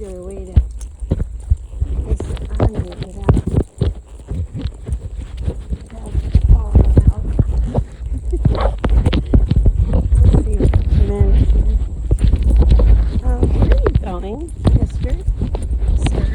tighter way to get this on you without falling out. Let's see what I manage here. Where are you going, mister? Sir?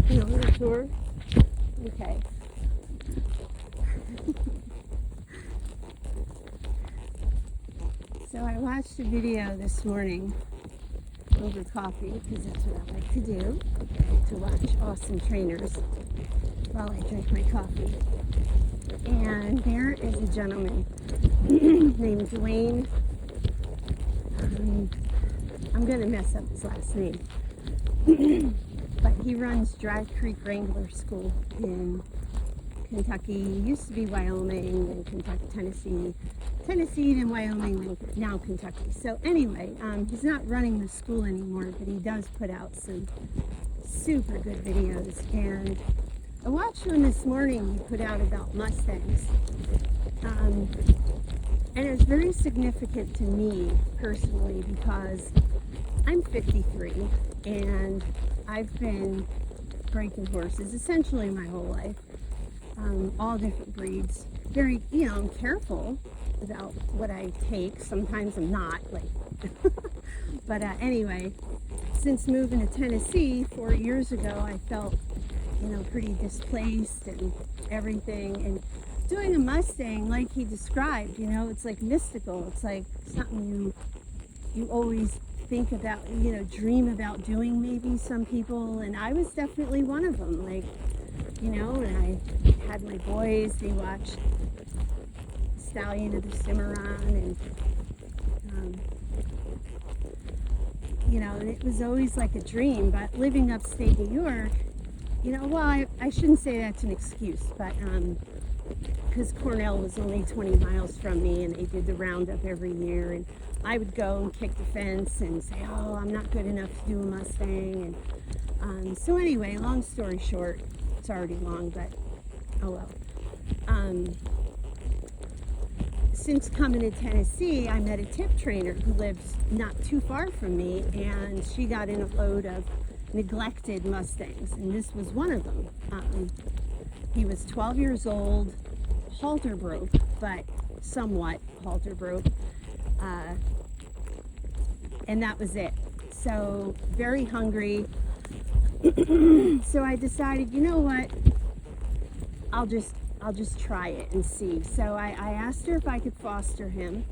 You on a tour? Okay. So I watched a video this morning over coffee, because that's what I like to do, to watch awesome trainers while I drink my coffee. And there is a gentleman named Dwayne. I'm going to mess up his last name. But he runs Dry Creek Wrangler School in Kentucky. Used to be Wyoming, then Kentucky, Tennessee, then Wyoming, now Kentucky. So anyway, he's not running the school anymore, but he does put out some super good videos. And I watched one this morning he put out about Mustangs. And it's very significant to me personally because I'm 53 and I've been breaking horses essentially my whole life. All different breeds. Very, I'm careful about what I take. Sometimes I'm not, but anyway, since moving to Tennessee 4 years ago, I felt, pretty displaced and everything. And doing a Mustang, like he described, it's like mystical. It's like something you always think about, dream about doing, maybe some people. And I was definitely one of them. And I had my boys, they watched Stallion of the Cimarron, and and it was always like a dream. But living upstate New York, I shouldn't say that's an excuse, but because Cornell was only 20 miles from me, and they did the roundup every year, and I would go and kick the fence and say, oh, I'm not good enough to do a Mustang. And so anyway, long story short, it's already long, but oh well. Since coming to Tennessee, I met a tip trainer who lives not too far from me, and she got in a load of neglected Mustangs, and this was one of them. He was 12 years old, halter broke, but somewhat halter broke, and that was it. So very hungry. So I decided, you know what, I'll just try it and see. So I asked her if I could foster him,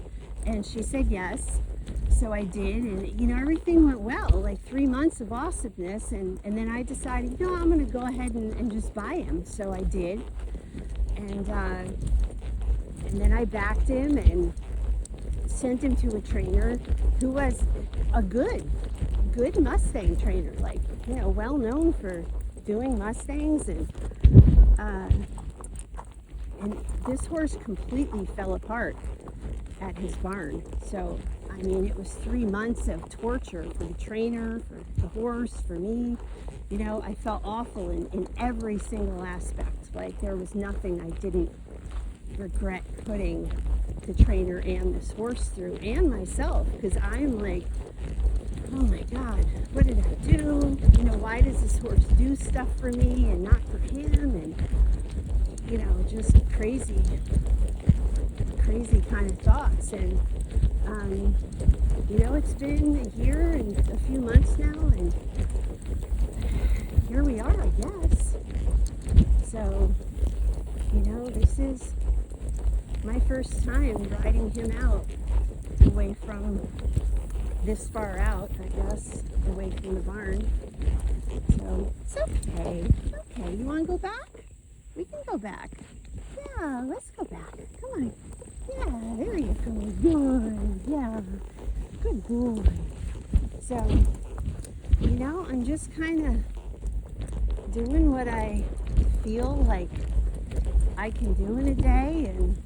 and she said yes. So I did, and everything went well, like 3 months of awesomeness, and then I decided, I'm going to go ahead and just buy him. So I did, and then I backed him and sent him to a trainer who was a good Mustang trainer, well known for doing Mustangs, and this horse completely fell apart at his barn. So it was 3 months of torture for the trainer, for the horse, for me. I felt awful in every single aspect. Like there was nothing I didn't regret putting the trainer and this horse through, and myself, because I'm like, oh my God, what did I do? Why does this horse do stuff for me and not for him? And, just crazy kind of thoughts. And, it's been a year and a few months now, and here we are, I guess. So, this is my first time riding him out away from this far out, I guess, away from the barn. So it's okay. Okay, you want to go back? We can go back. Yeah, let's go back. Come on. Yeah, there you go. Good. Yeah, good boy. So, I'm just kind of doing what I feel like I can do in a day, and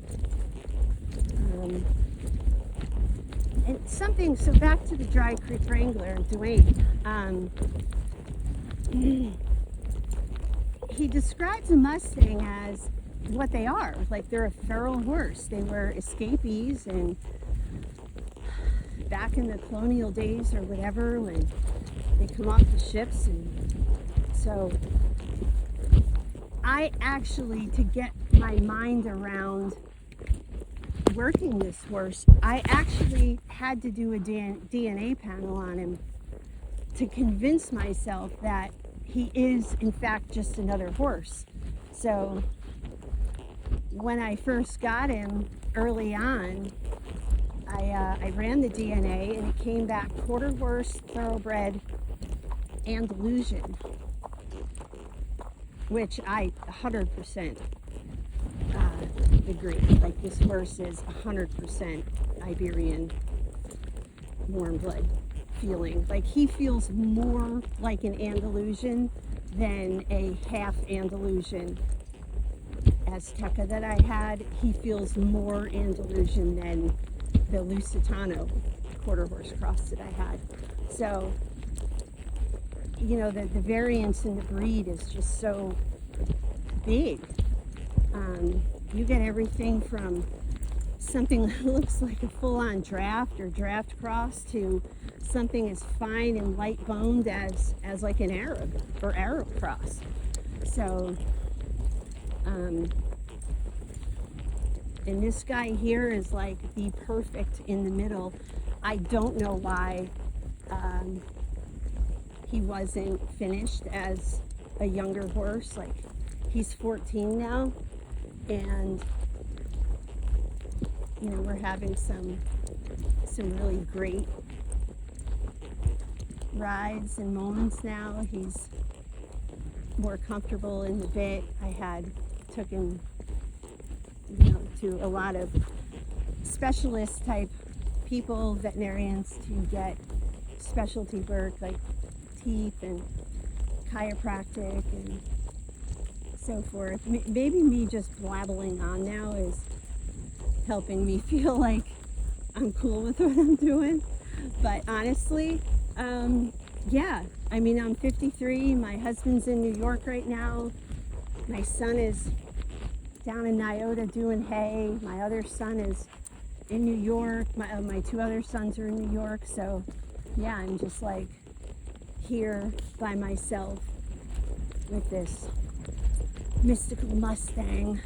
something. So back to the Dry Creek Wrangler, Dwayne. He describes a Mustang as what they are. Like they're a feral horse. They were escapees, and back in the colonial days or whatever, when they come off the ships. And so I actually, to get my mind around working this horse, I actually had to do a DNA panel on him to convince myself that he is in fact just another horse. So when I first got him early on, I ran the DNA and it came back quarter horse, thoroughbred, Andalusian, which I 100% agree. Like, this horse is 100% Iberian warm blood feeling. Like, he feels more like an Andalusian than a half Andalusian Azteca that I had. He feels more Andalusian than the Lusitano quarter horse cross that I had. So, you know, the variance in the breed is just so big. You get everything from something that looks like a full-on draft or draft cross to something as fine and light boned as like an Arab or Arab cross. So, and this guy here is like the perfect in the middle. I don't know why he wasn't finished as a younger horse. Like, he's 14 now, and you know, we're having some really great rides and moments now. He's more comfortable in the bit. I took him, you know, to a lot of specialist type people, veterinarians, to get specialty work like teeth and chiropractic and so forth. Maybe me just blabbling on now is helping me feel like I'm cool with what I'm doing. But honestly, yeah, I mean, I'm 53. My husband's in New York right now. My son is down in Nyota doing hay. My other son is in New York. My two other sons are in New York. So yeah, I'm just like here by myself with this mystical Mustang,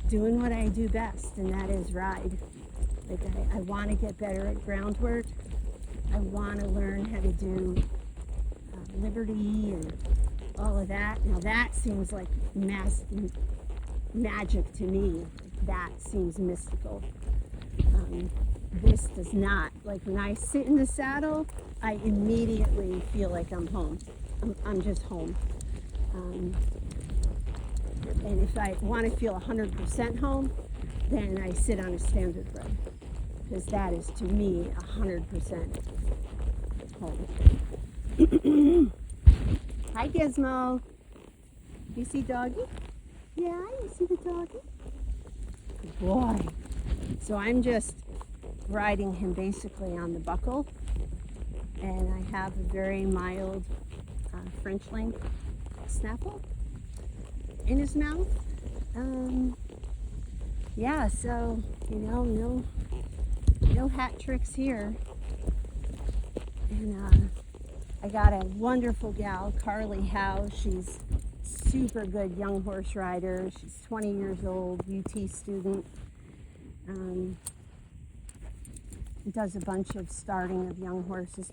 doing what I do best, and that is ride. Like, I want to get better at groundwork. I want to learn how to do liberty and all of that. Now that seems like magic to me. That seems mystical. This does not. Like, when I sit in the saddle, I immediately feel like I'm home. I'm just home. And if I want to feel 100% home, then I sit on a standard bred, because that is, to me, 100% home. Hi, Gizmo. You see Doggy? Yeah, you see the doggy? Good boy. So I'm just riding him basically on the buckle, and I have a very mild French length snaffle in his mouth. Yeah, so, you know, no hat tricks here. And I got a wonderful gal, Carly Howe. She's super good young horse rider. She's 20 years old, UT student. Does a bunch of starting of young horses.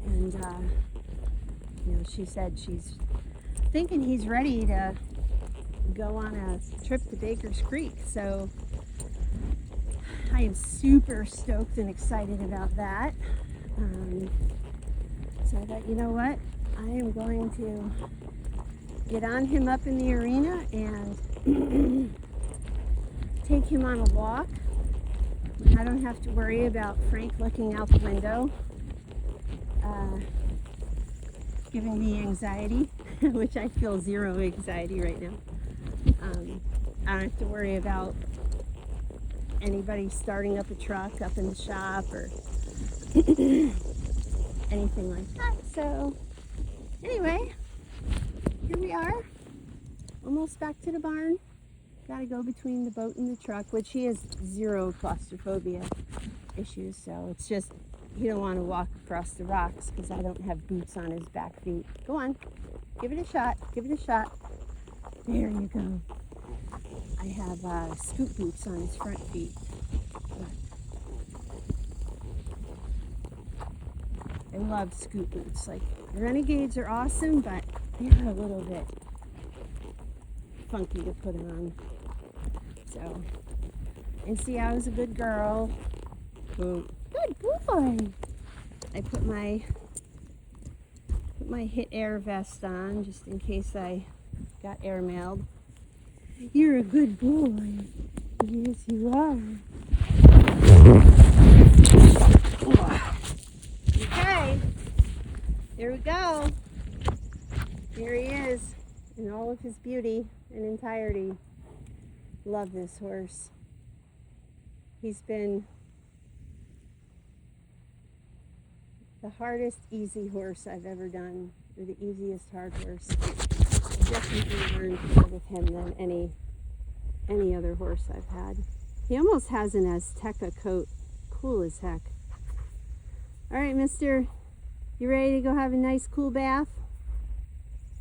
And, you know, she said she's thinking he's ready to go on a trip to Baker's Creek. So I am super stoked and excited about that. So I thought, you know what? I am going to get on him up in the arena and take him on a walk. I don't have to worry about Frank looking out the window, giving me anxiety, which I feel zero anxiety right now. I don't have to worry about anybody starting up a truck up in the shop or anything like that. So anyway, here we are, almost back to the barn. gotta go between the boat and the truck, which he has zero claustrophobia issues, so it's just he don't want to walk across the rocks because I don't have boots on his back feet. Go on, give it a shot, give it a shot. There you go. I have scoot boots on his front feet. I love scoot boots. Like, Renegades are awesome, but they're a little bit funky to put on. So, and see, I was a good girl. Good boy. I put my Hit Air vest on just in case I got airmailed. You're a good boy. Yes, you are. Okay, here we go. Here he is in all of his beauty and entirety. Love this horse. He's been the hardest easy horse I've ever done, or the easiest hard horse. I've definitely learned more with him than any other horse I've had. He almost has an Azteca coat. Cool as heck. All right, mister, you ready to go have a nice cool bath?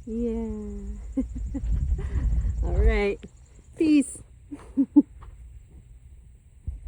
Yeah. All right. Peace.